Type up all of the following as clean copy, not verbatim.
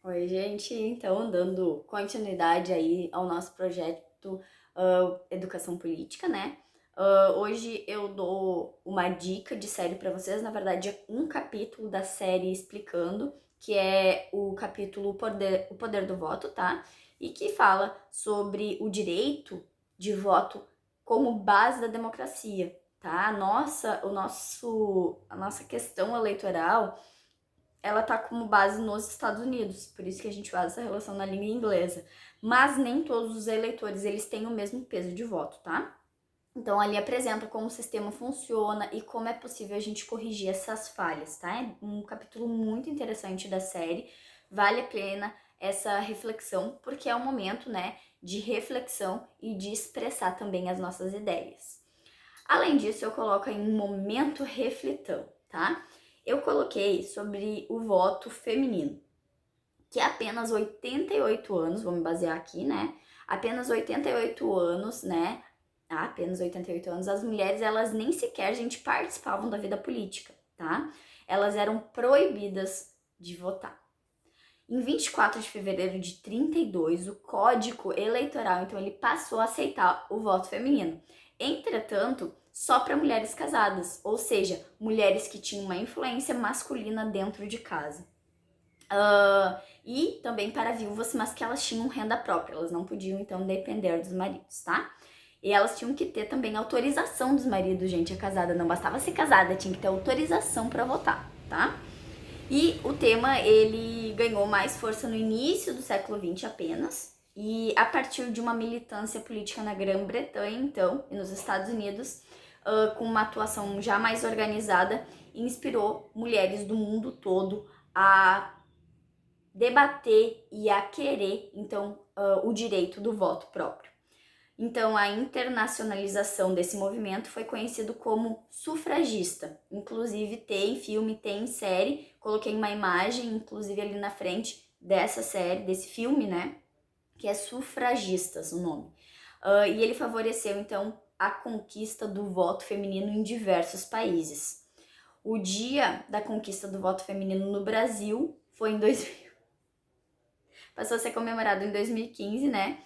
Oi, gente. Então, dando continuidade aí ao nosso projeto Educação Política, né? Hoje eu dou uma dica de série para vocês, na verdade é um capítulo da série explicando, que é o capítulo o Poder do Voto, tá? E que fala sobre o direito de voto como base da democracia, tá? A nossa questão eleitoral ela tá como base nos Estados Unidos, por isso que a gente faz essa relação na língua inglesa. Mas nem todos os eleitores, eles têm o mesmo peso de voto, tá? Então ali apresenta como o sistema funciona e como é possível a gente corrigir essas falhas, tá? É um capítulo muito interessante da série, vale a pena essa reflexão, porque é um momento, né, de reflexão e de expressar também as nossas ideias. Além disso, eu coloco aí um momento reflitão, tá? Eu coloquei sobre o voto feminino, que é apenas 88 anos, vou me basear aqui, né? Apenas 88 anos, né? Apenas 88 anos, as mulheres, elas nem sequer, gente, participavam da vida política, tá? Elas eram proibidas de votar. Em 24 de fevereiro de 32, o Código Eleitoral, então, ele passou a aceitar o voto feminino. Entretanto, só para mulheres casadas, ou seja, mulheres que tinham uma influência masculina dentro de casa. E também para viúvas, mas que elas tinham renda própria, elas não podiam, então, depender dos maridos, tá? E elas tinham que ter também autorização dos maridos, gente, a casada. Não bastava ser casada, tinha que ter autorização para votar, tá? E o tema, ele ganhou mais força no início do século XX apenas, e a partir de uma militância política na Grã-Bretanha, então, e nos Estados Unidos, com uma atuação já mais organizada, inspirou mulheres do mundo todo a debater e a querer, então, o direito do voto próprio. Então, a internacionalização desse movimento foi conhecido como sufragista. Inclusive, tem filme, tem série. Coloquei uma imagem, inclusive, ali na frente dessa série, desse filme, né? Que é Sufragistas, o nome. E ele favoreceu, então, a conquista do voto feminino em diversos países. O dia da conquista do voto feminino no Brasil foi em 2000. Passou a ser comemorado em 2015, né?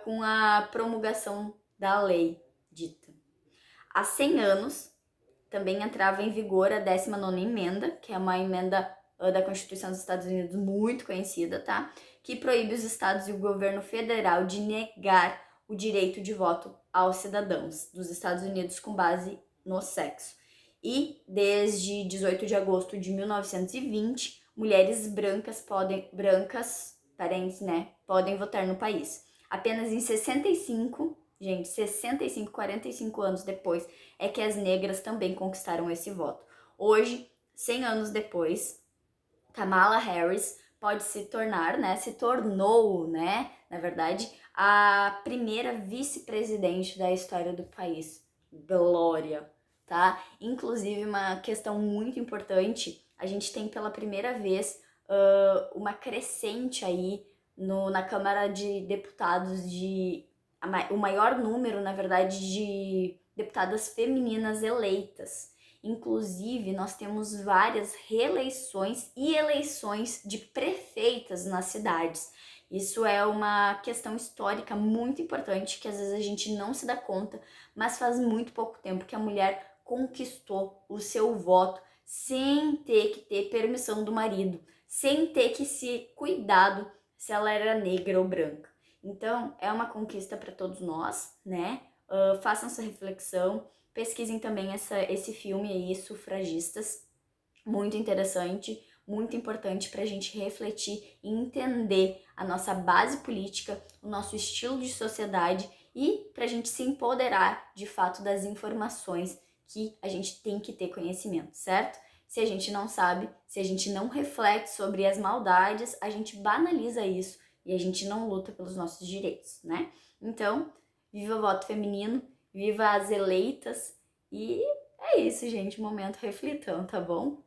Com a promulgação da lei dita. Há 100 anos, também entrava em vigor a 19ª emenda, que é uma emenda da Constituição dos Estados Unidos muito conhecida, tá? Que proíbe os estados e o governo federal de negar o direito de voto aos cidadãos dos Estados Unidos com base no sexo. E desde 18 de agosto de 1920, mulheres parentes, né, podem votar no país. Apenas em 65, gente, 65, 45 anos depois, é que as negras também conquistaram esse voto. Hoje, 100 anos depois, Kamala Harris pode se tornar, né, se tornou, né, na verdade, a primeira vice-presidente da história do país. Glória, tá? Inclusive, uma questão muito importante, a gente tem pela primeira vez uma crescente aí na Câmara de Deputados o maior número, na verdade, de deputadas femininas eleitas. Inclusive, nós temos várias reeleições e eleições de prefeitas nas cidades. Isso é uma questão histórica muito importante que às vezes a gente não se dá conta, mas faz muito pouco tempo que a mulher conquistou o seu voto sem ter que ter permissão do marido, sem ter que se cuidado se ela era negra ou branca. Então, é uma conquista para todos nós, né? Façam essa reflexão, pesquisem também esse filme aí, Sufragistas, muito interessante, muito importante para a gente refletir e entender a nossa base política, o nosso estilo de sociedade e para a gente se empoderar de fato das informações que a gente tem que ter conhecimento, certo? Se a gente não sabe, se a gente não reflete sobre as maldades, a gente banaliza isso e a gente não luta pelos nossos direitos, né? Então, viva o voto feminino, viva as eleitas e é isso, gente. Momento reflitão, tá bom?